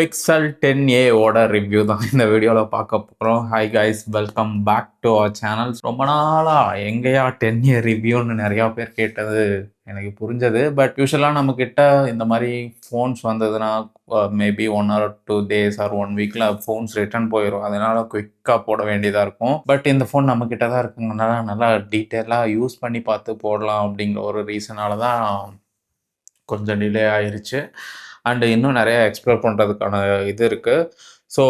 Pixel 10A ஓட review தான் இந்த வீடியோவில் பார்க்க போகிறோம். Hi guys, welcome back to our channel. ரொம்ப நாளாக எங்கேயா 10A ரிவ்யூன்னு நிறையா பேர் கேட்டது எனக்கு புரிஞ்சது. பட் யூஸ்வலாக நம்மக்கிட்ட இந்த மாதிரி ஃபோன்ஸ் வந்ததுன்னா மேபி 1 or 2 days ஆர் 1 வீக்கில் ஃபோன்ஸ் ரிட்டர்ன் போயிடும். அதனால் குயிக்காக போட வேண்டியதாக இருக்கும். பட் இந்த ஃபோன் நம்மக்கிட்ட தான் இருக்குங்கனால நல்லா டீட்டெயிலாக யூஸ் பண்ணி பார்த்து போடலாம் அப்படிங்கிற ஒரு ரீசனால தான் கொஞ்சம் டிலே ஆயிருச்சு. அண்ட் இன்னும் நிறைய எக்ஸ்ப்ளோர் பண்ணுறதுக்கான இது இருக்குது. So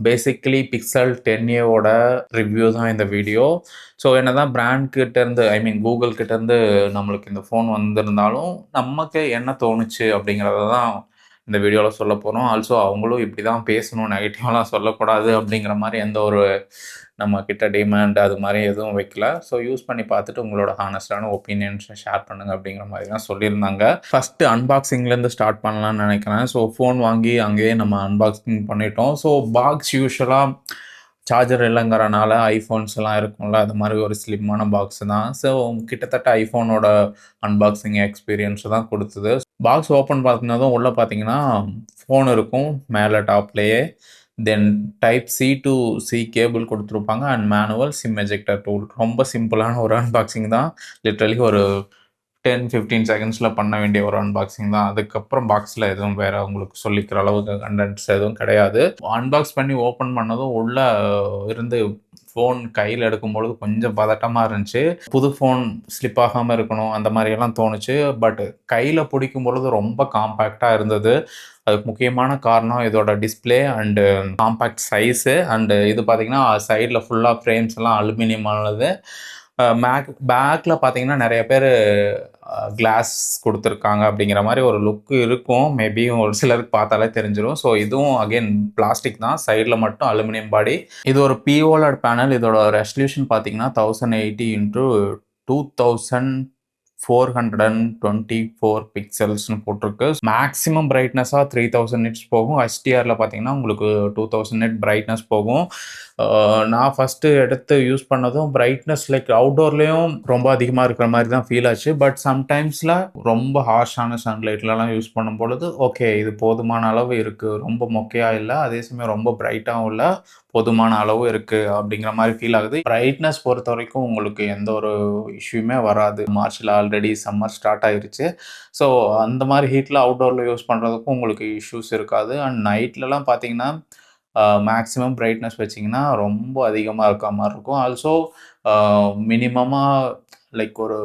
basically pixel 10A review தான் இந்த வீடியோ. ஸோ என்ன தான் பிராண்ட்கிட்டேருந்து கூகுள் கிட்டேருந்து நம்மளுக்கு இந்த ஃபோன் வந்திருந்தாலும் நமக்கு என்ன தோணுச்சு அப்படிங்கிறத தான் இந்த வீடியோவில் சொல்ல போகிறோம். ஆல்சோ அவங்களும் இப்படி தான் பேசணும், நெகட்டிவாலாம் சொல்லக்கூடாது அப்படிங்கிற மாதிரி எந்த ஒரு நம்ம கிட்ட டிமாண்ட் அது மாதிரி எதுவும் வைக்கல. ஸோ யூஸ் பண்ணி பார்த்துட்டு உங்களோட ஹானஸ்டான ஒப்பீனியன்ஸை ஷேர் பண்ணுங்கள் அப்படிங்கிற மாதிரி தான் சொல்லியிருந்தாங்க. ஃபஸ்ட்டு அன்பாக்சிங்லேருந்து ஸ்டார்ட் பண்ணலான்னு நினைக்கிறேன். ஸோ ஃபோன் வாங்கி அங்கேயே நம்ம அன்பாக்சிங் பண்ணிட்டோம். ஸோ பாக்ஸ் யூஸ்வலாக சார்ஜர் இல்லைங்கிறனால ஐஃபோன்ஸ்லாம் இருக்கும்ல, அது மாதிரி ஒரு ஸ்லிம்மான பாக்ஸ் தான். ஸோ கிட்டத்தட்ட ஐஃபோனோட அன்பாக்சிங் எக்ஸ்பீரியன்ஸ் தான் கொடுத்தது. பாக்ஸ் ஓப்பன் பார்த்தினதும் உள்ளே பார்த்தீங்கன்னா ஃபோன் இருக்கும் மேலே டாப்லேயே. Then type C to C cable கொடுத்துருப்பாங்க and manual SIM ejector tool. ரொம்ப சிம்பிளான ஒரு அன்பாக்சிங் தான். லிட்ரலி ஒரு 10-15 செகண்ட்ஸில் பண்ண வேண்டிய ஒரு அன்பாக்சிங் தான். அதுக்கப்புறம் பாக்ஸில் எதுவும் வேறு உங்களுக்கு சொல்லிக்கிற அளவுக்கு கண்டென்ட்ஸ் எதுவும் கிடையாது. அன்பாக்ஸ் பண்ணி ஓப்பன் பண்ணதும் உள்ளே இருந்து ஃபோன் கையில் எடுக்கும்பொழுது கொஞ்சம் பதட்டமாக இருந்துச்சு. புது ஃபோன் ஸ்லிப் ஆகாமல் இருக்கணும் அந்த மாதிரியெல்லாம் தோணுச்சு. பட் கையில் பிடிக்கும் பொழுது ரொம்ப காம்பேக்டாக இருந்தது. அதுக்கு முக்கியமான காரணம் இதோட display and compact size. And இது பார்த்திங்கன்னா சைடில் ஃபுல்லாக ஃப்ரேம்ஸ் எல்லாம் அலுமினியமானது. பேக்கில் பார்த்தீங்கன்னா நிறைய பேர் கிளாஸ் கொடுத்துருக்காங்க அப்படிங்கிற மாதிரி ஒரு லுக்கு இருக்கும். மேபி ஒரு சிலருக்கு பார்த்தாலே தெரிஞ்சிடும். ஸோ இதுவும் அகெயின் பிளாஸ்டிக் தான், சைடில் மட்டும் அலுமினியம் பாடி. இது ஒரு POLED பேனல். இதோட ரெசல்யூஷன் பார்த்தீங்கன்னா 1080x2424 பிக்சல்ஸ்னு போட்டிருக்கு. மேக்ஸிமம் பிரைட்னஸாக 3000 nits போகும். HDRல பார்த்தீங்கன்னா உங்களுக்கு 2000 nit பிரைட்னஸ் போகும். நான் ஃபஸ்ட்டு எடுத்து யூஸ் பண்ணதும் பிரைட்னஸ் லைக் அவுட்டோர்லேயும் ரொம்ப அதிகமாக இருக்கிற மாதிரி தான் ஃபீல் ஆச்சு. பட் சம்டைம்ஸில் ரொம்ப ஹார்ஷான சன்லைட்லலாம் யூஸ் பண்ணும் பொழுது ஓகே இது போதுமான அளவு இருக்குது, ரொம்ப மொக்கையாக இல்லை, அதே சமயம் ரொம்ப பிரைட்டாகவும் இல்லை, போதுமான அளவு இருக்குது அப்படிங்கிற மாதிரி ஃபீல் ஆகுது. பிரைட்னஸ் பொறுத்த வரைக்கும் உங்களுக்கு எந்த ஒரு இஷ்யூமே வராது. மார்ச்சில் ஆல்ரெடி சம்மர் ஸ்டார்ட் ஆகிருச்சு. ஸோ அந்த மாதிரி ஹீட்டில் அவுட்டோரில் யூஸ் பண்ணுறதுக்கும் உங்களுக்கு இஷ்யூஸ் இருக்காது. அண்ட் நைட்லலாம் பார்த்தீங்கன்னா மேக்ஸிமம் பிரைட்னஸ் வச்சிங்கன்னா ரொம்ப அதிகமாக இருக்க மாதிரி இருக்கும். ஆல்சோ மினிமமாக லைக் ஒரு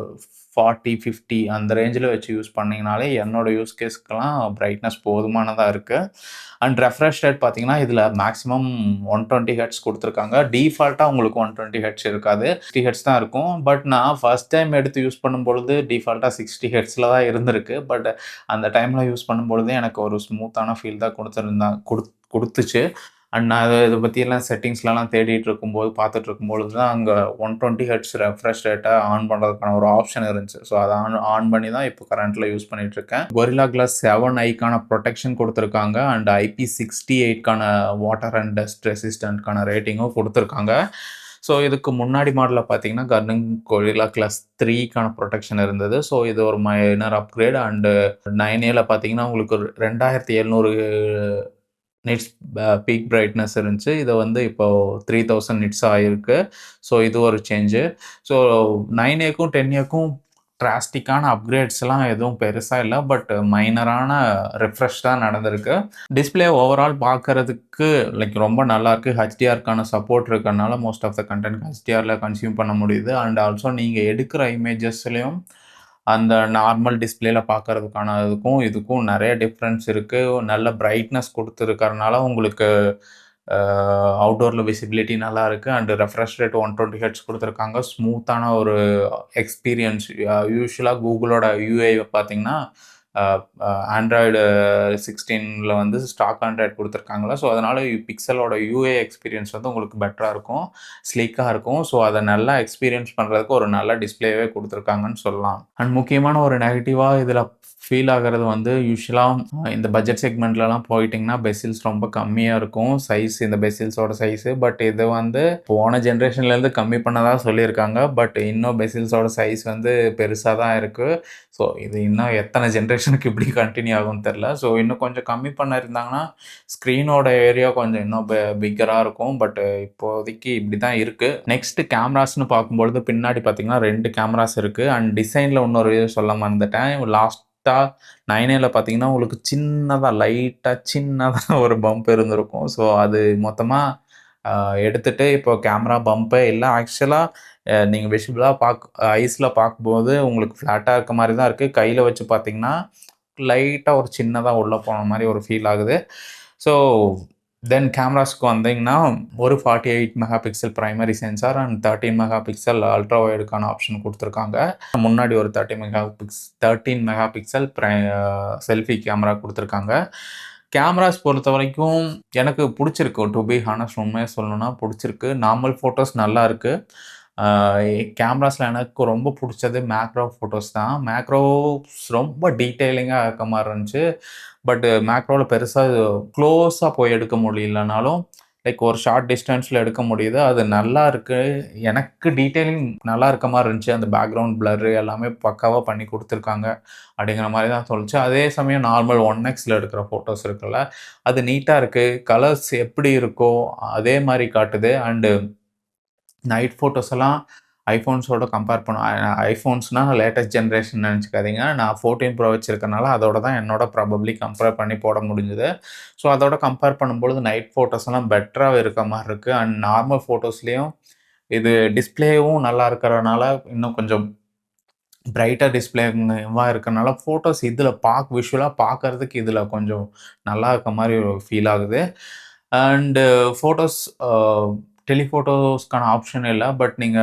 40-50 அந்த ரேஞ்சில் வச்சு யூஸ் பண்ணிங்கனாலே என்னோடய யூஸ் கேஸ்க்கெலாம் பிரைட்னஸ் போதுமானதாக இருக்குது. அண்ட் ரெஃப்ரெஷ் ரேட் பார்த்தீங்கன்னா இதில் மேக்ஸிமம் 120 Hz கொடுத்துருக்காங்க. டிஃபால்ட்டாக உங்களுக்கு 120 Hz இருக்காது, 60 Hz தான் இருக்கும். பட் நான் ஃபஸ்ட் டைம் எடுத்து யூஸ் பண்ணும்பொழுது டிஃபால்ட்டாக 60 Hzல தான் இருந்திருக்கு. பட் அந்த டைமில் யூஸ் பண்ணும்பொழுது எனக்கு ஒரு ஸ்மூத்தான ஃபீல் தான் கொடுத்துச்சு. அண்ட் நான் இதை பற்றியெல்லாம் செட்டிங்ஸ்லாம் தேடிட்டு இருக்கும்போது பார்த்துட்ருக்கும்பொழுது தான் அங்கே 120 Hz ரெஃப்ரெஷ் ரேட்டை ஆன் பண்ணுறதுக்கான ஒரு ஆப்ஷன் இருந்துச்சு. ஸோ அதை ஆன் பண்ணி தான் இப்போ கரண்ட்டில் யூஸ் பண்ணிகிட்ருக்கேன். Gorilla Glass 7i ப்ரொடெக்ஷன் கொடுத்துருக்காங்க. And IP68 water and dust ரெசிஸ்டன்ட்கான ரேட்டிங்கும் கொடுத்துருக்காங்க. ஸோ இதுக்கு முன்னாடி மாடலில் பார்த்தீங்கன்னா Gorilla Glass 3 ப்ரொடெக்ஷன் இருந்தது. ஸோ இது ஒரு மைனர் அப்கிரேட். அண்டு 9Aல பார்த்தீங்கன்னா உங்களுக்கு 2700 nits பீக் பிரைட்னஸ் இருந்துச்சு. இதை வந்து இப்போது 3000 nits ஆகிருக்கு. ஸோ இது ஒரு சேஞ்சு. ஸோ 9Aக்கும் 10Aக்கும் டிராஸ்டிக்கான அப்கிரேட்ஸ்லாம் எதுவும் பெருசாக இல்லை. பட் மைனரான ரெஃப்ரெஷ் தான் நடந்திருக்கு. டிஸ்பிளே ஓவரால் பார்க்குறதுக்கு லைக் ரொம்ப நல்லாயிருக்கு. HDRக்கான சப்போர்ட் இருக்கிறதுனால மோஸ்ட் ஆஃப் த கண்டென்ட் HDRல கன்சியூம் பண்ண முடியுது. அண்ட் ஆல்சோ நீங்கள் எடுக்கிற இமேஜஸ்லேயும் அந்த நார்மல் டிஸ்பிளேல பார்க்கறதுக்கான இதுக்கும் நிறைய டிஃப்ரென்ஸ் இருக்குது. நல்ல பிரைட்னஸ் கொடுத்துருக்கறனால உங்களுக்கு அவுட்டோரில் விசிபிலிட்டி நல்லா இருக்குது. அண்டு ரெஃப்ரெஷ் ரேட் 120 Hz கொடுத்துருக்காங்க. ஸ்மூத்தான ஒரு எக்ஸ்பீரியன்ஸ். யூஸ்வலாக கூகுளோட UI பார்த்தீங்கன்னா ஆண்ட்ராய்டு 16ல் வந்து ஸ்டாக் ஆண்ட்ராய்டு கொடுத்துருக்காங்களா. ஸோ அதனால் பிக்சலோட UI எக்ஸ்பீரியன்ஸ் வந்து உங்களுக்கு பெட்டராக இருக்கும், ஸ்லீக்காக இருக்கும். ஸோ அதை நல்லா எக்ஸ்பீரியன்ஸ் பண்ணுறதுக்கு ஒரு நல்ல டிஸ்பிளேவே கொடுத்துருக்காங்கன்னு சொல்லலாம். அண்ட் முக்கியமான ஒரு நெகட்டிவாக இதில் ஃபீல் ஆகுறது வந்து யூசுவலா இந்த பட்ஜெட் செக்மெண்ட்லலாம் போயிட்டீங்கன்னா, பெசில்ஸ் ரொம்ப கம்மியா இருக்கும். சைஸ் இந்த பெசில்ஸோட சைஸு. பட் இது வந்து போன ஜெனரேஷன்லேருந்து கம்மி பண்ணதா சொல்லியிருக்காங்க. பட் இன்னும் பெசில்ஸோட சைஸ் வந்து பெருசா தான் இருக்கு. ஸோ இது இன்னும் எத்தன ஜெனரேஷனுக்கு இப்படி கன்டின்யூ ஆகும்னு தெரியல. ஸோ இன்னும் கொஞ்சம் கம்மி பண்ணியிருந்தாங்கன்னா, ஸ்க்ரீனோட ஏரியா கொஞ்சம் இன்னும் பிக்கரா இருக்கும். பட் இப்போதைக்கு இப்படி தான் இருக்கு. நெக்ஸ்ட் கேமராஸ்ன்னு பார்க்கும்பொழுது பின்னாடி பார்த்தீங்கன்னா 2 கேமராஸ் இருக்கு. அண்ட் டிசைன்ல இன்னொரு இது சொல்ல மறந்துட்டேன். லாஸ்ட்டா 9Aல பார்த்தீங்கன்னா, உங்களுக்கு சின்னதா லைட்டா சின்னதா ஒரு பம்ப் இருந்திருக்கும். ஸோ அது மொத்தமா அ எடுத்துட்டு இப்போ கேமரா பம்பே இல்ல. ஆக்சுவலா நீங்க விசிபிளா ஐஸ்ல பார்க்கும்போது உங்களுக்கு ஃப்ளாட்டா இருக்க மாரி தான் இருக்கு. கையில வச்சு பார்த்தீங்கன்னா, லைட்டா ஒரு சின்னதா உள்ள போன மாரி ஒரு ஃபீல் ஆகுது. ஸோ தென் கேமராஸ்க்கு வந்தீங்கன்னா, ஒரு 48 mega pixel primary sensor and 13 mega pixel ultra வைடுக்கான ஆப்ஷன் குடுத்துருக்காங்க. முன்னாடி ஒரு 13 மெகா பிக்சல் செல்ஃபி கேமரா குடுத்துருக்காங்க. கேமராஸ் பொறுத்தவரைக்கும் எனக்கு புடிச்சிருக்கு. டூ பி ஹானஸ்ட் உண்மைய சொல்லணும்னா புடிச்சிருக்கு. நார்மல் ஃபோட்டோஸ் நல்லா இருக்கு. ஆ கேமராஸ்ல எனக்கு ரொம்ப புடிச்சது மேக்ரோ ஃபோட்டோஸ் தான். மேக்ரோஸ் ரொம்ப டீட்டெயிலிங்கா இருக்க மாரி இருந்துச்சு. பட் மேக்ரோல பெருசா க்ளோஸா போய் எடுக்க முடியலனாலும், லைக் ஒரு ஷார்ட் டிஸ்டன்ஸ்ல எடுக்க முடியுது. அது நல்லா இருக்கு. எனக்கு டீட்டெயிலிங் நல்லா இருக்க மாரி இருந்துச்சு. அந்த பேக்கிரவுண்ட் பிளர் எல்லாமே பக்காவா பண்ணி குடுத்துருக்காங்க. அப்படிங்கிற மாரி தான் தோணுச்சு. அதே சமயம் நார்மல் 1xல எடுக்கிற ஃபோட்டோஸ் இருக்குல்ல, அது நீட்டா இருக்கு. கலர்ஸ் எப்படி இருக்கோ அதே மாரி காட்டுது. அண்ட் நைட் ஃபோட்டோஸ் எல்லாம் ஐஃபோன்ஸோட கம்பேர் பண்ண ஐஃபோன்ஸ்னா லேட்டஸ்ட் ஜெனரேஷன் நெனச்சுக்காதீங்க. நான் 14 ப்ரோ வச்சிருக்கனால அதோட தான் என்னோட ப்ராபப்ளி கம்பேர் பண்ணி போட முடிஞ்சது. ஸோ அதோட கம்பேர் பண்ணும்பொழுது நைட் ஃபோட்டோஸ் எல்லாம் பெட்டரா இருக்க மாரி இருக்கு. அண்ட் நார்மல் ஃபோட்டோஸ்லயும் இது டிஸ்ப்ளேவும் நல்லா இருக்கறனால இன்னும் கொஞ்சம் பிரைட்டா டிஸ்ப்ளேவா இருக்கனால ஃபோட்டோஸ் இதுல விஷுவலா பார்க்கறதுக்கு இதுல கொஞ்சம் நல்லா இருக்க மாரி ஒரு ஃபீல் ஆகுது. அண்ட் ஃபோட்டோஸ் அ டெலிஃபோட்டோஸ்க்கான ஆப்ஷன் இல்ல. பட் நீங்க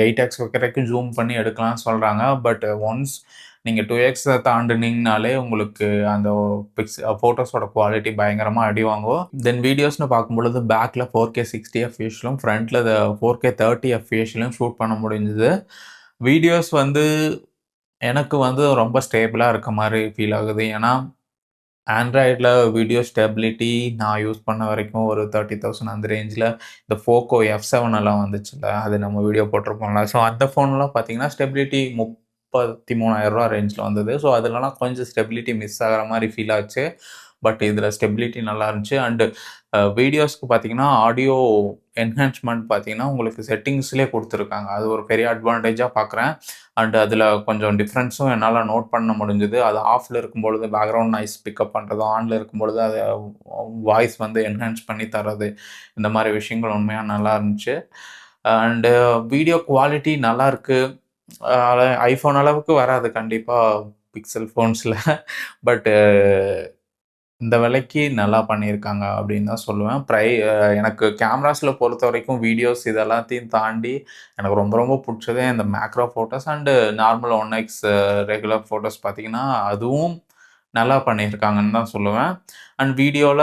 8x வரைக்கும் ஜூம் பண்ணி எடுக்கலாம்னு சொல்றாங்க. பட் ஒன்ஸ் நீங்க 2x தாண்டுனீங்கனாலே உங்களுக்கு அந்த ஃபோட்டோஸோட குவாலிட்டி பயங்கரமா அடி வாங்கும். தென் வீடியோஸ்ன்னு பார்க்கும்பொழுது பேக்ல 4K 60 எஃப்பிஎஸ்லயும், ஃப்ரண்ட்ல 4K 30 எஃப்பிஎஸ்லயும் ஷூட் பண்ண முடிஞ்சது. வீடியோஸ் வந்து எனக்கு வந்து ரொம்ப ஸ்டேபிளா இருக்க மாரி ஃபீல் ஆகுது. ஏன்னா ஆண்ட்ராய்டுல வீடியோ ஸ்டெபிலிட்டி நான் யூஸ் பண்ண வரைக்கும் ஒரு 30,000 அந்த ரேஞ்சுல இந்த போக்கோ F7 எல்லாம் வந்துச்சுல்ல, அது நம்ம வீடியோ போட்டிருப்போம்ல. ஸோ அந்த ஃபோன்லாம் பார்த்தீங்கன்னா, ஸ்டெபிலிட்டி ரூ. 33,000 ரேஞ்சுல வந்தது. ஸோ அதுலலாம் கொஞ்சம் ஸ்டெபிலிட்டி மிஸ் ஆகுற மாரி ஃபீல் ஆச்சு. பட் இதுல ஸ்டெபிலிட்டி நல்லா இருந்துச்சு. அண்ட் வீடியோஸ்க்கு பார்த்தீங்கன்னா, ஆடியோ என்ஹான்ஸ்மென்ட் பார்த்தீங்கன்னா, உங்களுக்கு செட்டிங்ஸ்லயே குடுத்துருக்காங்க. அது ஒரு பெரிய அட்வான்டேஜா பார்க்குறேன். அண்ட் அதில கொஞ்சம் டிஃபரன்ஸும் என்னால நோட் பண்ண முடிஞ்சது. அது ஆஃப்ல இருக்கும்பொழுது பேக்கிரவுண்ட் நாய்ஸ் பிக்கப் பண்றதும், ஆன்ல இருக்கும்பொழுது அத வாய்ஸ் வந்து என்ஹான்ஸ் பண்ணி தர்றது. இந்த மாரி விஷயங்கள் உண்மையா நல்லா இருந்துச்சு. அண்டு வீடியோ குவாலிட்டி நல்லாருக்கு. அ ஐஃபோன் அளவுக்கு வராது கண்டிப்பா பிக்சல் ஃபோன்ஸ்ல. பட் இந்த விலைக்கு நல்லா பண்ணியிருக்காங்க அப்படின்னு தான் சொல்லுவேன். எனக்கு கேமராஸ்ல பொறுத்தவரைக்கும் வீடியோஸ் இது எல்லாத்தையும் தாண்டி எனக்கு ரொம்ப ரொம்ப புடிச்சதே இந்த macro photos and normal 1x regular photos பார்த்தீங்கன்னா, அதுவும் நல்லா பண்ணியிருக்காங்கன்னு தான் சொல்லுவேன். அண்ட் வீடியோல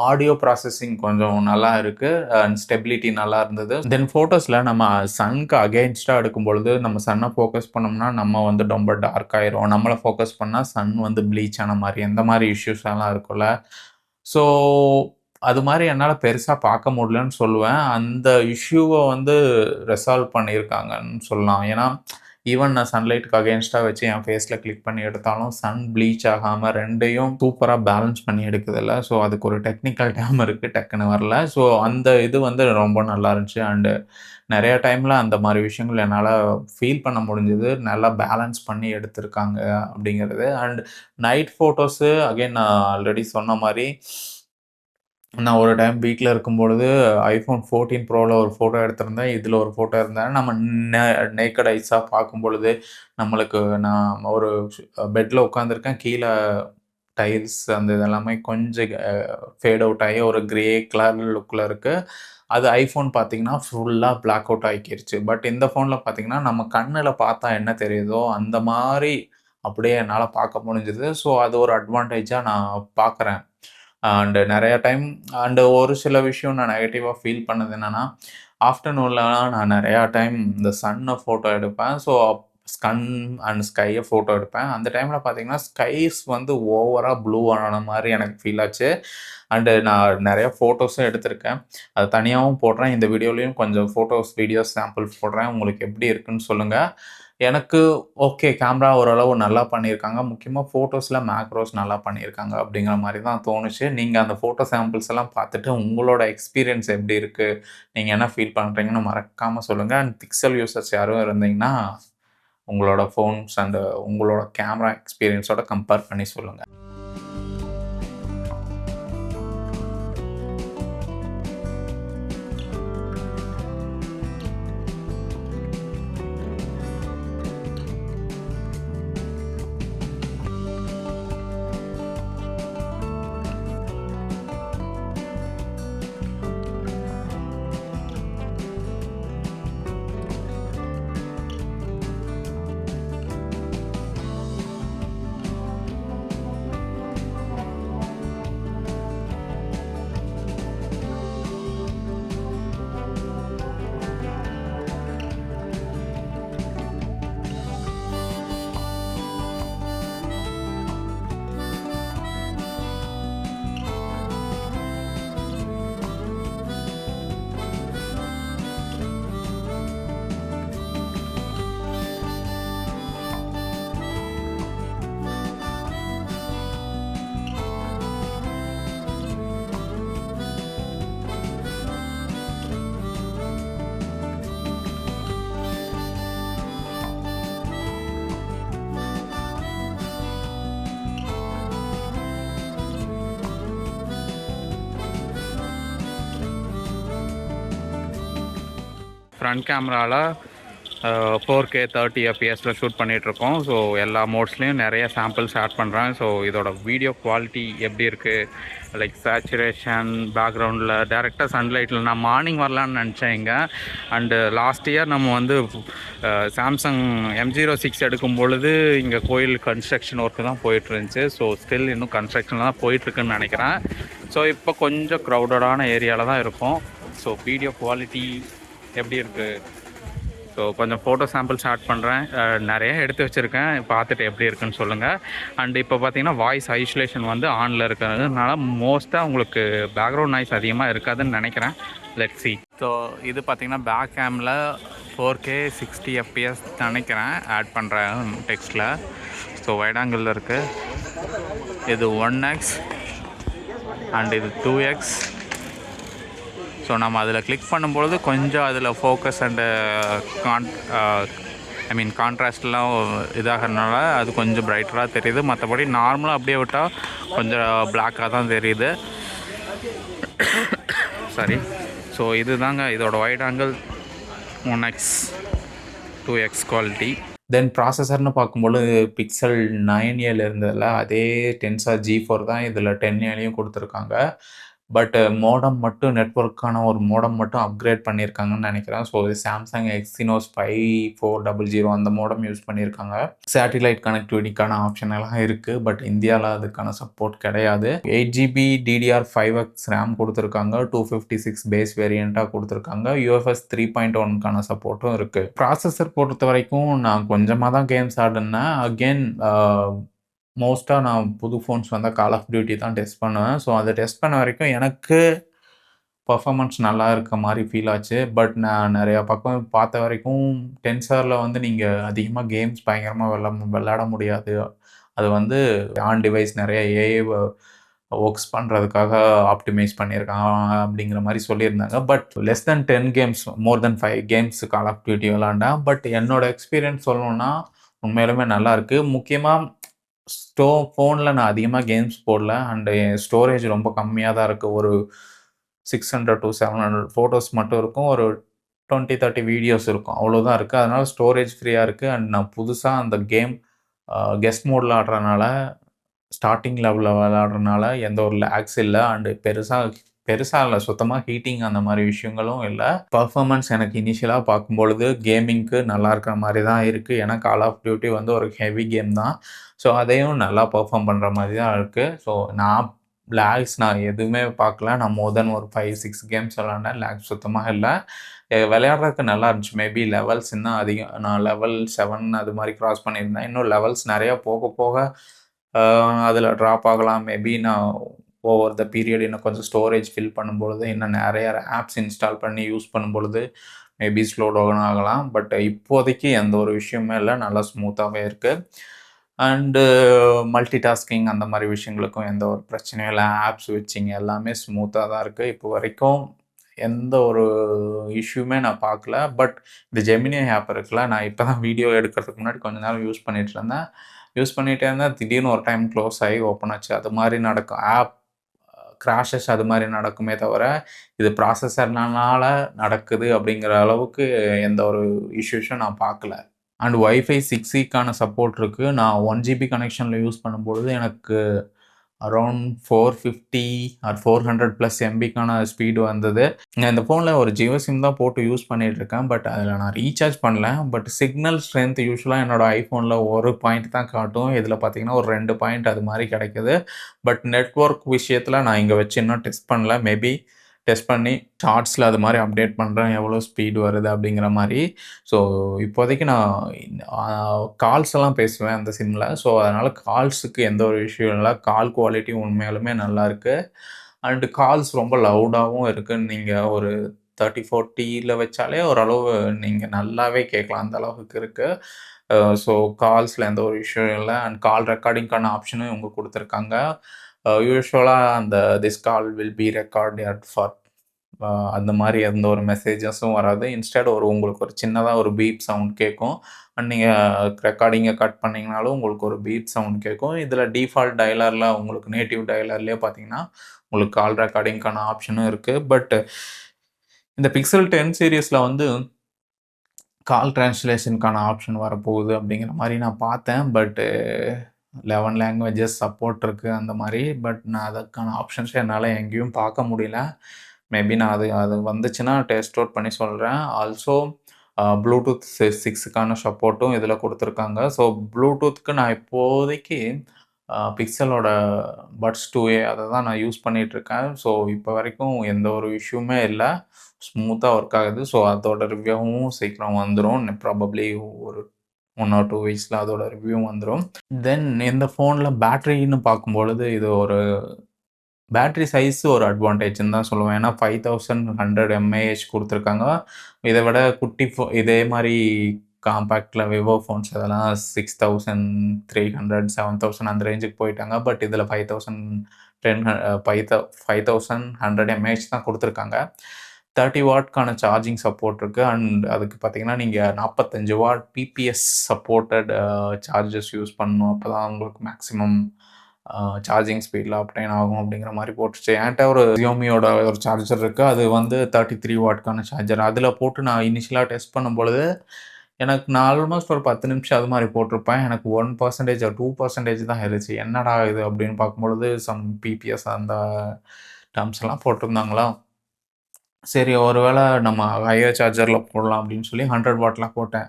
ஆடியோ ப்ராசஸிங் கொஞ்சம் நல்லா இருக்கு. அண்ட் ஸ்டெபிலிட்டி நல்லா இருந்தது. தென் ஃபோட்டோஸ்ல நம்ம சன்க்கு அகைன்ஸ்ட்டா எடுக்கும்பொழுது, நம்ம சன்ன ஃபோக்கஸ் பண்ணோம்னா, நம்ம வந்து ரொம்ப டார்க் ஆயிரும். நம்மள ஃபோக்கஸ் பண்ணா சன் வந்து ப்ளீச் ஆன மாரி, அந்த மாரி இஷ்யூஸ் எல்லாம் இருக்கும்ல. ஸோ, அது மாரி என்னால பெருசா பார்க்க முடியலன்னு சொல்லுவேன். அந்த இஷ்யூவ வந்து ரெசால்வ் பண்ணியிருக்காங்கன்னு சொல்லலாம். ஏன்னா, ஈவன் நான் சன்லைட்க்கு அகைன்ஸ்ட்டா வச்சு என் ஃபேஸ்ல கிளிக் பண்ணி எடுத்தாலும், சன் ப்ளீச் ஆகாம 2யும் சூப்பரா பேலன்ஸ் பண்ணி எடுக்குதுல்ல. ஸோ, அதுக்கு ஒரு டெக்னிக்கல் டெர்ம் இருக்கு. டக்குன்னு வரல. ஸோ, அந்த இது வந்து ரொம்ப நல்லா இருந்துச்சு. அண்ட் நெறைய டைம்ல அந்த மாரி விஷயங்கள் என்னால ஃபீல் பண்ண முடிஞ்சது. நல்லா பேலன்ஸ் பண்ணி எடுத்திருக்காங்க அப்படிங்கிறது. அண்ட் நைட் ஃபோட்டோஸு அகைன் நான் ஆல்ரெடி சொன்ன மாரி நான் ஒரு டைம் வீட்ல இருக்கும்பொழுது iPhone 14 ப்ரோல ஒரு ஃபோட்டோ எடுத்திருந்தேன். இதுல ஒரு ஃபோட்டோ இருந்தேன். நம்ம நேக்கட் ஐஸா பார்க்கும்பொழுது, நம்மளுக்கு நான் ஒரு பெட்ல உட்காந்துருக்கேன். கீழ டைல்ஸ் அந்த இது எல்லாமே கொஞ்சம் ஃபேட் அவுட் ஆகி ஒரு கிரே கலர் லுக்ல இருக்கு. அது iPhone பார்த்தீங்கன்னா, ஃபுல்லா பிளாக் அவுட் ஆக்கிருச்சு. பட் இந்த ஃபோன்ல பார்த்தீங்கன்னா, நம்ம கண்ணுல பார்த்தா என்ன தெரியுதோ, அந்த மாரி அப்படியே என்னால பார்க்க முடிஞ்சது. ஸோ, அது ஒரு அட்வான்டேஜா நான் பார்க்குறேன். அண்ட் நெறைய டைம் அண்ட் ஒரு சில விஷயம் நான் நெகட்டிவா ஃபீல் பண்ணது என்னன்னா, ஆஃப்டர்நூன்லலாம் நான் நெறையா டைம் இந்த சன்ன ஃபோட்டோ எடுப்பேன். ஸோ, சன் அண்ட் ஸ்கையை ஃபோட்டோ எடுப்பேன். அந்த டைமில் பார்த்தீங்கன்னா, ஸ்கைஸ் வந்து ஓவராக ப்ளூ ஆன மாதிரி எனக்கு ஃபீல் ஆச்சு. அண்டு நான் நிறைய ஃபோட்டோஸும் எடுத்திருக்கேன். அது தனியாகவும் போடுறேன். இந்த வீடியோலையும் கொஞ்சம் ஃபோட்டோஸ், வீடியோஸ் சாம்பிள் போடுறேன். உங்களுக்கு எப்படி இருக்குன்னு சொல்லுங்கள். எனக்கு ஓகே, கேமரா ஓரளவு நல்லா பண்ணியிருக்காங்க. முக்கியமா ஃபோட்டோஸ்ல மேக்ரோஸ் நல்லா பண்ணியிருக்காங்க அப்படிங்கிற மாரி தான் தோணுச்சு. நீங்க அந்த ஃபோட்டோ சாம்பிள்ஸ் எல்லாம் பார்த்துட்டு உங்களோட எக்ஸ்பீரியன்ஸ் எப்படி இருக்கு? நீங்க என்ன ஃபீல் பண்றீங்கன்னு மறக்காம சொல்லுங்க. அண்ட் பிக்சல் யூசர்ஸ் யாரும் இருந்தீங்கன்னா, உங்களோட ஃபோன்ஸ் அண்ட் உங்களோட கேமரா எக்ஸ்பீரியன்ஸோட கம்பேர் பண்ணி சொல்லுங்க. ஃப்ரண்ட் கேமராவில் 4K 30 fps ஷூட் பண்ணிகிட்ருக்கோம். ஸோ எல்லா மோட்ஸ்லேயும் நிறைய சாம்பிள்ஸ் ஆட் பண்ணுறேன். ஸோ இதோட வீடியோ குவாலிட்டி எப்படி இருக்குது, லைக் சேச்சுரேஷன், பேக்ரவுண்டில் டேரெக்டாக சன்லைட்டில் நான் மார்னிங் வரலான்னு நினச்சேன் இங்கே. அண்டு லாஸ்ட் இயர் நம்ம வந்து சாம்சங் M06 எடுக்கும் பொழுது இங்கே கோயில் கன்ஸ்ட்ரக்ஷன் ஒர்க்கு தான் போயிட்டுருந்துச்சு. ஸோ ஸ்டில் இன்னும் கன்ஸ்ட்ரக்ஷனில் தான் போயிட்டுருக்குன்னு நினைக்கிறேன். ஸோ இப்போ கொஞ்சம் க்ரௌடடான ஏரியாவில் தான் இருக்கும். ஸோ வீடியோ குவாலிட்டி எப்படி இருக்குது? ஸோ கொஞ்சம் ஃபோட்டோ சாம்பிள்ஸ் ஆட் பண்ணுறேன். நிறைய எடுத்து வச்சுருக்கேன், பார்த்துட்டு எப்படி இருக்குன்னு சொல்லுங்கள். அண்ட் இப்போ பார்த்தீங்கன்னா வாய்ஸ் ஐசோலேஷன் வந்து ஆனில் இருக்கிறதுனால மோஸ்ட்டாக உங்களுக்கு பேக்ரவுண்ட் நாய்ஸ் அதிகமாக இருக்காதுன்னு நினைக்கிறேன். Let's see. ஸோ இது பார்த்திங்கன்னா பேக் கேமில் 4K 60 fps நினைக்கிறேன் ஆட் பண்ணுறேன் டெக்ஸ்ட்டில். ஸோ வைட் ஆங்கிளில் இருக்குது. இது 1x அண்ட் இது 2x. ஸோ நம்ம அதில் கிளிக் பண்ணும்பொழுது கொஞ்சம் அதில் ஃபோக்கஸ் அண்டு கான்ட்ராஸ்ட்லாம் இதாகிறதுனால அது கொஞ்சம் பிரைட்டராக தெரியுது. மற்றபடி நார்மலாக அப்படியே விட்டால் கொஞ்சம் பிளாக்காக தான் தெரியுது. சரி, ஸோ இது தாங்க இதோட wide angle 1x 2x quality. Then ப்ராசஸர்னு பார்க்கும்போது பிக்சல் 9a இருந்ததில்ல, அதே டென்சர் G4 தான் இதில் 10aலையும் கொடுத்துருக்காங்க. பட் மோடம் மட்டும், நெட்வொர்க்கான ஒரு மோடம் மட்டும் அப்கிரேட் பண்ணியிருக்காங்கன்னு நினைக்கிறேன். ஸோ இது சாம்சங் Exynos 5400 அந்த மோடம் யூஸ் பண்ணியிருக்காங்க. சேட்டிலைட் கனெக்டிவிட்டிக்கான ஆப்ஷன் எல்லாம் இருக்குது, பட் இந்தியாவில் அதுக்கான சப்போர்ட் கிடையாது. 8GB DDR5X ரேம் கொடுத்துருக்காங்க. 256 பேஸ் வேரியண்ட்டாக கொடுத்துருக்காங்க. UFS 3.1க்கான சப்போர்ட்டும் இருக்குது. ப்ராசஸர் பொறுத்த வரைக்கும் நான் கொஞ்சமாக தான் கேம்ஸ் ஆடினேன். அகெயின் மோஸ்ட்டாக நான் புது ஃபோன்ஸ் வந்தால் கால் ஆஃப் டியூட்டி தான் டெஸ்ட் பண்ணுவேன். ஸோ அதை டெஸ்ட் பண்ண வரைக்கும் எனக்கு பர்ஃபார்மன்ஸ் நல்லா இருக்க மாதிரி ஃபீல் ஆச்சு. பட் நான் நிறையா பக்கம் பார்த்த வரைக்கும் டென்சரில் வந்து நீங்கள் அதிகமாக கேம்ஸ் பயங்கரமாக விளையாட முடியாது. அது வந்து ஆன் டிவைஸ் நிறைய ஏஐ ஒர்க்ஸ் பண்ணுறதுக்காக ஆப்டிமைஸ் பண்ணியிருக்காங்க அப்படிங்கிற மாதிரி சொல்லியிருந்தாங்க. But less than 10 games, more than 5 games Call of Duty விளாண்டேன். பட் என்னோடய எக்ஸ்பீரியன்ஸ் சொல்லணுன்னா உண்மையிலுமே நல்லாயிருக்கு. முக்கியமாக ஃபோனில் நான் அதிகமாக கேம்ஸ் போடல அண்டு என் ஸ்டோரேஜ் ரொம்ப கம்மியாக தான் இருக்குது. ஒரு 600 to 700 ஃபோட்டோஸ் மட்டும் இருக்கும். ஒரு 20-30 வீடியோஸ் இருக்கும், அவ்வளோதான் இருக்குது. அதனால் ஸ்டோரேஜ் ஃப்ரீயாக இருக்குது. அண்ட் நான் புதுசாக அந்த கேம் கெஸ்ட் மோடில் ஆடுறதுனால, ஸ்டார்டிங் லெவலில் விளையாடுறதுனால எந்த ஒரு லேக்ஸ் இல்லை. அண்டு பெருசாக இல்லை, சுத்தமாக ஹீட்டிங் அந்த மாதிரி விஷயங்களும் இல்லை. பர்ஃபார்மன்ஸ் எனக்கு இனிஷியலாக பார்க்கும்பொழுது கேமிங்க்கு நல்லா இருக்கிற மாதிரி தான் இருக்குது. ஏன்னா கால் ஆஃப் டியூட்டி வந்து ஒரு ஹெவி கேம் தான். ஸோ அதையும் நல்லா பர்ஃபார்ம் பண்ணுற மாதிரி தான் இருக்குது. ஸோ நான் லேக்ஸ் நான் எதுவுமே பார்க்கல. நான் மோர் தென் ஒரு 5, 6 கேம்ஸ் விளையாண்டேன். லேக் சுத்தமா இல்ல. விளையாடுறதுக்கு நல்லா இருந்துச்சு. மேபி லெவல்ஸ் இன்னும் அதிகம். நான் லெவல் 7 அது மாரி கிராஸ் பண்ணியிருந்தேன். இன்னும் லெவல்ஸ் நெறையா போக போக அ அதில ட்ராப் ஆகலாம். மேபி நான் ஓவர் த பீரியட் இன்னும் கொஞ்சம் ஸ்டோரேஜ் ஃபில் பண்ணும்பொழுது, இன்னும் நெறைய ஆப்ஸ் இன்ஸ்டால் பண்ணி யூஸ் பண்ணும்பொழுது, மேபி ஸ்லோ டவுன் ஆகலாம். பட் இப்போதைக்கு எந்த ஒரு விஷயமுமே இல்ல. நல்லா ஸ்மூத்தாவே இருக்கு. அண்டு மல்டி டாஸ்கிங் அந்த மாரி விஷயங்களுக்கும் எந்த ஒரு பிரச்சனையும் இல்ல. ஆப் ஸ்விட்சிங் எல்லாமே ஸ்மூத்தா தான் இருக்கு. இப்போ வரைக்கும் எந்த ஒரு இஷ்யூமே நான் பார்க்கல. பட் இந்த ஜெமினி ஆப் இருக்குல்ல, நான் இப்ப தான் வீடியோ எடுக்கிறதுக்கு முன்னாடி கொஞ்ச நேரம் யூஸ் பண்ணிட்டு இருந்தேன். யூஸ் பண்ணிட்டே இருந்தேன். திடீர்னு ஒரு டைம் க்ளோஸ் ஆகி ஓப்பன் ஆச்சு. அது மாரி நடக்கும். ஆப் கிராஷஸ் அது மாரி நடக்குமே தவிர, இது ப்ராசஸர்னால நடக்குது அப்படிங்கிற அளவுக்கு எந்த ஒரு இஷ்யூஸும் நான் பார்க்கல. அண்ட் வைஃபை 6க்கான சப்போர்ட் இருக்கு. நான் 1 ஜிபி கனெக்ஷன்ல யூஸ் பண்ணும்பொழுது எனக்கு அரவுண்ட் 450 ஆர் 400 பிளஸ் எம்பிக்கான ஸ்பீடு வந்தது. நான் இந்த ஃபோன்ல ஒரு ஜியோ சிம் தான் போட்டு யூஸ் பண்ணிட்டு இருக்கேன். பட் அதில நான் ரீசார்ஜ் பண்ணல. பட் சிக்னல் ஸ்ட்ரென்த் யூசுவலா என்னோட ஐஃபோன்ல 1 பாயிண்ட் தான் காட்டும். இதில பார்த்தீங்கன்னா ஒரு 2 பாயிண்ட் அது மாரி கிடைக்குது. பட் நெட்வொர்க் விஷயத்தில நான் இங்க வச்சு இன்னும் டெஸ்ட் பண்ணல. மேபி டெஸ்ட் பண்ணி சார்ட்ஸ்ல அது மாரி அப்டேட் பண்றேன். எவ்வளோ ஸ்பீடு வருது அப்படிங்கிற மாரி. ஸோ இப்போதைக்கு நான் கால்ஸ் எல்லாம் பேசுவேன் அந்த சிம்ல. ஸோ அதனால கால்ஸுக்கு எந்த ஒரு இஷ்யூ இல்ல. கால் குவாலிட்டி உண்மையாலுமே நல்லாருக்கு. அண்ட் கால்ஸ் ரொம்ப லவுடாவும் இருக்கு. நீங்க ஒரு 30, 40ல வச்சாலே ஓரளவு நீங்க நல்லாவே கேட்கலாம். அந்த அளவுக்கு இருக்கு. ஸோ கால்ஸ்ல எந்த ஒரு இஷ்யூ இல்ல. அண்ட் கால் ரெக்கார்டிங்க்கான ஆப்ஷனும் இவங்க குடுத்துருக்காங்க. யூசுவலா அந்த this call will be recorded for a அந்த மாரி எந்த ஒரு மெசேஜஸும் வராது. இன்ஸ்டெட் உங்களுக்கு ஒரு சின்னதா ஒரு பீப் சவுண்ட் கேட்கும். அண்ட் நீங்க ரெக்கார்டிங்க கட் பண்ணீங்கனாலும் உங்களுக்கு ஒரு பீப் சவுண்ட் கேட்கும். இதில டிஃபால்ட் டயலர்ல உங்களுக்கு நேட்டிவ் டயலர்லயே பார்த்தீங்கன்னா, உங்களுக்கு கால் ரெக்கார்டிங்க்கான ஆப்ஷனும் இருக்கு. பட் இந்த Pixel 10 சீரிஸ்ல வந்து கால் டிரான்ஸ்லேஷனுக்கான ஆப்ஷன் வரப்போகுது அப்படிங்கிற மாரி நான் பார்த்தேன். பட் 11 லாங்குவேஜஸ் சப்போர்ட் இருக்கு அந்த மாரி. பட் நான் அதற்கான ஆப்ஷன்ஸ என்னால எங்கேயும் பார்க்க முடியல. மேபி நான் அது அது வந்துச்சுன்னா டெஸ்ட் அவுட் பண்ணி சொல்றேன். ஆல்சோ ப்ளூடூத் 6க்கான சப்போர்ட்டும் இதில குடுத்துருக்காங்க. ஸோ ப்ளூடூத்க்கு நான் இப்போதைக்கு பிக்சலோட பட்ஸ் 2a அத தான் நான் யூஸ் பண்ணிட்டுருக்கேன். ஸோ இப்போ வரைக்கும் எந்த ஒரு இஷ்யூமே இல்ல. ஸ்மூத்தா ஒர்க் ஆகுது. ஸோ அதோட ரிவ்யூவும் சீக்கிரம் வந்துரும். ப்ராபப்ளி ஒரு 1 ஆர் 2 வீக்ஸ்ல அதோட ரிவ்யூவும் வந்துரும். தென் இந்த ஃபோன்ல பேட்டரின்னு பார்க்கும்பொழுது, இது ஒரு பேட்டரி சைஸ் ஒரு அட்வான்டேஜ்ன்னு தான் சொல்லுவேன். ஏன்னா 5100 எம்ஏஹெச் குடுத்துருக்காங்க. இத விட குட்டி இதே மாரி காம்பேக்ட்ல விவோ ஃபோன்ஸ் அதெல்லாம் 6300, 7000 அந்த ரேஞ்சுக்கு போயிட்டாங்க. பட் இதில 5100 எம்ஏஹெச் தான் குடுத்துருக்காங்க. 30 வாட்க்கான சார்ஜிங் சப்போர்ட் இருக்கு. அண்ட் அதுக்கு பார்த்தீங்கன்னா, நீங்க 45 what PBS supported chargers use பண்ணணும். அப்பதான் உங்களுக்கு மேக்ஸிமம் சார்ஜிங் ஸ்பீட்ல அப்டைன் ஆகும் அப்படிங்கிற மாரி போட்டுருச்சு. என்ட்ட ஒரு Xiaomiயோட ஒரு சார்ஜர் இருக்கு. அது வந்து 33 வாட்க்கான சார்ஜர். அதில போட்டு நான் இனிஷியலா டெஸ்ட் பண்ணும்பொழுது, எனக்கு நான் ஆல்மோஸ்ட் ஒரு 10 நிமிஷம் அது மாரி போட்டிருப்பேன். எனக்கு 1% ஆர் 2% தான் ஏறுச்சு. என்னடா இது அப்படின்னு பார்க்கும்பொழுது, சம் பிபிஎஸ் அந்த டெர்ம்ஸ் எல்லாம் போட்டிருந்தாங்களா. சரி ஒரு வேள நம்ம ஹையர் சார்ஜர்ல போடலாம் அப்படின்னு சொல்லி 100 வாட்ல போட்டேன்.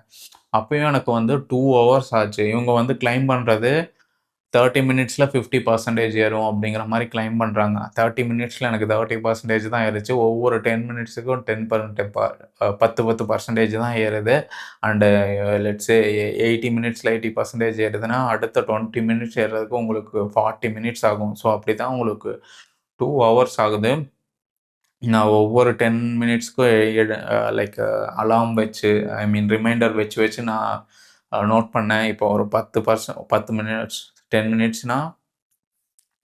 அப்பயும் எனக்கு வந்து 2 ஹவர்ஸ் ஆச்சு. இவங்க வந்து கிளைம் பண்றது 30 மினிட்ஸ்ல 50% ஏறும் அப்படிங்கிற மாரி கிளைம் பண்றாங்க. 30 மினிட்ஸ்ல எனக்கு 30% தான் ஏறுச்சு. ஒவ்வொரு 10 மினிட்ஸுக்கும் 10% தான் ஏறுது. அண்ட் லெட்ஸ் சே 80 மினிட்ஸ்ல 80% ஏறுதுன்னா, அடுத்த 20 மினிட்ஸ் ஏறுறதுக்கு உங்களுக்கு 40 மினிட்ஸ் ஆகும். ஸோ அப்படிதான் உங்களுக்கு 2 ஹவர்ஸ் ஆகுது. நான் ஒவ்வொரு 10 மினிட்ஸ்க்கும் லைக் அலார்ம் வச்சு, ஐ மீன் ரிமைண்டர் வச்சு வச்சு நான் நோட் பண்ணேன். இப்போ ஒரு 10 மினிட்ஸ் 10 மினிட்ஸ்னா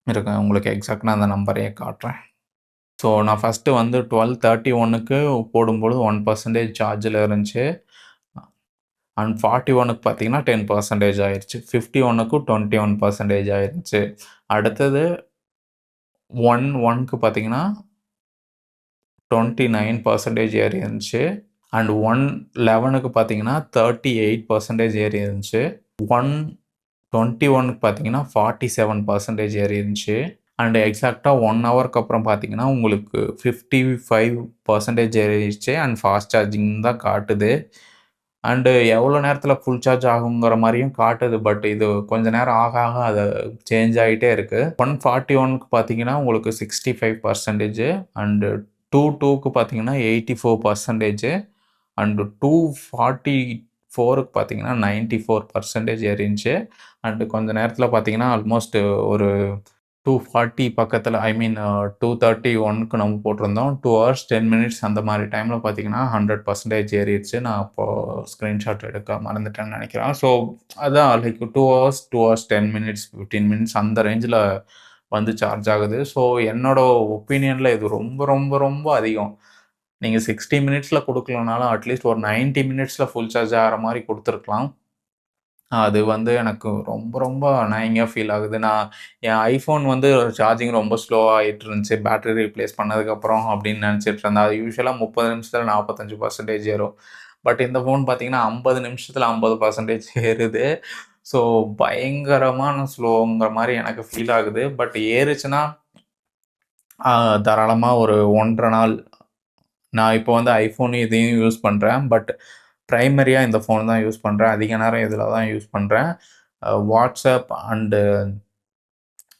இருங்க உங்களுக்கு எக்ஸாக்ட்டா அந்த நம்பரையே காட்டுறேன். ஸோ நான் ஃபர்ஸ்ட்டு வந்து 12:31க்கு போடும்பொழுது 1% சார்ஜ்ல இருந்துச்சு. அண்ட் 41க்கு பார்த்தீங்கன்னா 10% ஆயிருச்சு. 51க்கும் 21% ஆயிருச்சு. அடுத்தது 1க்கு பார்த்தீங்கன்னா 29% ஏறி இருந்துச்சு. அண்ட் 11க்கு பார்த்தீங்கன்னா 38% ஏறி இருந்துச்சு. 121க்கு பார்த்தீங்கன்னா 47% ஏறி இருந்துச்சு. அண்ட் எக்ஸாக்ட்டா 1 ஹவருக்கு அப்புறம் பார்த்தீங்கன்னா, உங்களுக்கு 55% ஏறிருச்சு. அண்ட் ஃபாஸ்ட் சார்ஜிங் தான் காட்டுது. அண்டு எவ்வளோ நேரத்தில ஃபுல் சார்ஜ் ஆகுங்கிற மாரியும் காட்டுது. பட் இது கொஞ்ச நேரம் ஆக ஆக அது சேஞ்ச் ஆயிட்டே இருக்கு. 141க்கு பார்த்தீங்கன்னா, உங்களுக்கு 65% அண்டு 22க்கு பார்த்தீங்கன்னா 84% அண்டு 244க்கு பார்த்தீங்கன்னா 94% ஏறிருந்துச்சு. அண்டு கொஞ்ச நேரத்தில பார்த்தீங்கன்னா, ஆல்மோஸ்ட் ஒரு 240 பக்கத்தில ஐ மீன் 231க்கு நம்ம போட்டிருந்தோம். 2 ஹவர்ஸ் 10 மினிட்ஸ் அந்த மாரி டைம்ல பார்த்தீங்கன்னா, 100% ஏறிருச்சு. நான் அப்போ ஸ்க்ரீன்ஷாட் எடுக்க மறந்துட்டேன்னு நெனைக்கிறேன். ஸோ அதான் like 2 hours, 2 hours 10 minutes, 15 minutes அந்த ரேஞ்சில வந்து சார்ஜ் ஆகுது. ஸோ என்னோட ஒப்பீனியன்ல இது ரொம்ப, ரொம்ப, ரொம்ப அதிகம். நீங்க 60 மினிட்ஸ்ல குடுக்கலனாலும், அட்லீஸ்ட் ஒரு 90 மினிட்ஸ்ல ஃபுல் சார்ஜ் ஆகுற மாரி குடுத்துருக்கலாம். அது வந்து எனக்கு ரொம்ப, ரொம்ப அநாயகமா ஃபீல் ஆகுது. நான் என் iPhone வந்து சார்ஜிங் ரொம்ப ஸ்லோவா ஆயிட்டு இருந்துச்சு. பேட்டரி ரீப்ளேஸ் பண்ணதுக்கப்புறம் அப்படின்னு நெனச்சுட்டு இருந்தேன். அது யூசுவலா 30 நிமிஷத்துல 45% ஏறும். பட் இந்த ஃபோன் பார்த்தீங்கன்னா, 50 நிமிஷத்துல 50% ஏறுது. ஸோ பயங்கரமான ஸ்லோங்கிற மாரி எனக்கு ஃபீல் ஆகுது. பட் ஏறுச்சுன்னா, அ தாராளமா ஒரு 1 1/2 நாள் நான் இப்போ வந்து iPhone இதையும் யூஸ் பண்றேன். பட் பிரைமரியா இந்த ஃபோன் தான் யூஸ் பண்றேன். அதிக நேரம் இதில தான் யூஸ் பண்றேன். WhatsApp and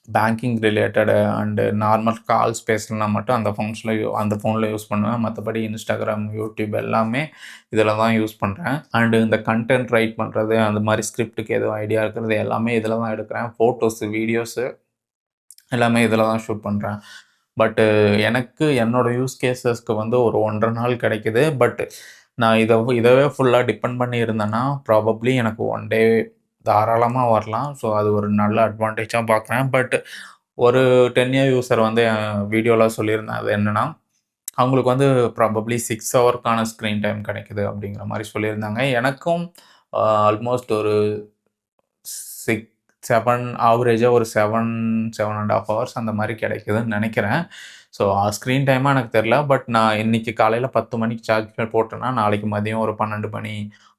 banking related and normal calls பேசணும்னா மட்டும் அந்த ஃபோன்ல யூஸ் பண்ணுவேன். மத்தபடி Instagram, YouTube எல்லாமே இதில தான் யூஸ் பண்றேன். அண்டு இந்த கன்டென்ட் ரைட் பண்றது, அந்த மாரி ஸ்கிரிப்ட்டுக்கு எதுவும் ஐடியா இருக்கிறது எல்லாமே இதில தான் எடுக்கிறேன். ஃபோட்டோஸு, வீடியோஸு எல்லாமே இதில தான் ஷூட் பண்றேன். பட்டு எனக்கு என்னோட யூஸ் கேஸஸ்க்கு வந்து ஒரு 1 1/2 நாள் கிடைக்குது. பட் நான் இதவே ஃபுல்லா டிபெண்ட் பண்ணி இருந்தேன்னா, ப்ராபப்ளி எனக்கு 1 டே தாராளமா வரலாம். ஸோ அது ஒரு நல்ல அட்வான்டேஜா பார்க்குறேன். பட் ஒரு 10 இயர் யூசர் வந்து என் வீடியோல சொல்லியிருந்தேன். அது என்னன்னா, அவங்களுக்கு வந்து ப்ராபப்ளி 6 ஹவர்க்கான ஸ்க்ரீன் டைம் கிடைக்குது அப்படிங்கிற மாரி சொல்லியிருந்தாங்க. எனக்கும் ஆல்மோஸ்ட் ஒரு 7 ஆவரேஜா ஒரு 7, 7 1/2 ஹவர்ஸ் அந்த மாரி கிடைக்குதுன்னு நெனைக்கிறேன். ஸோ ஸ்க்ரீன் டைமா எனக்கு தெரியல. பட் நான் இன்னைக்கு காலையில 10 மணிக்கு சார்ஜ் போட்டேன்னா, நாளைக்கு மதியம் ஒரு 12 மணி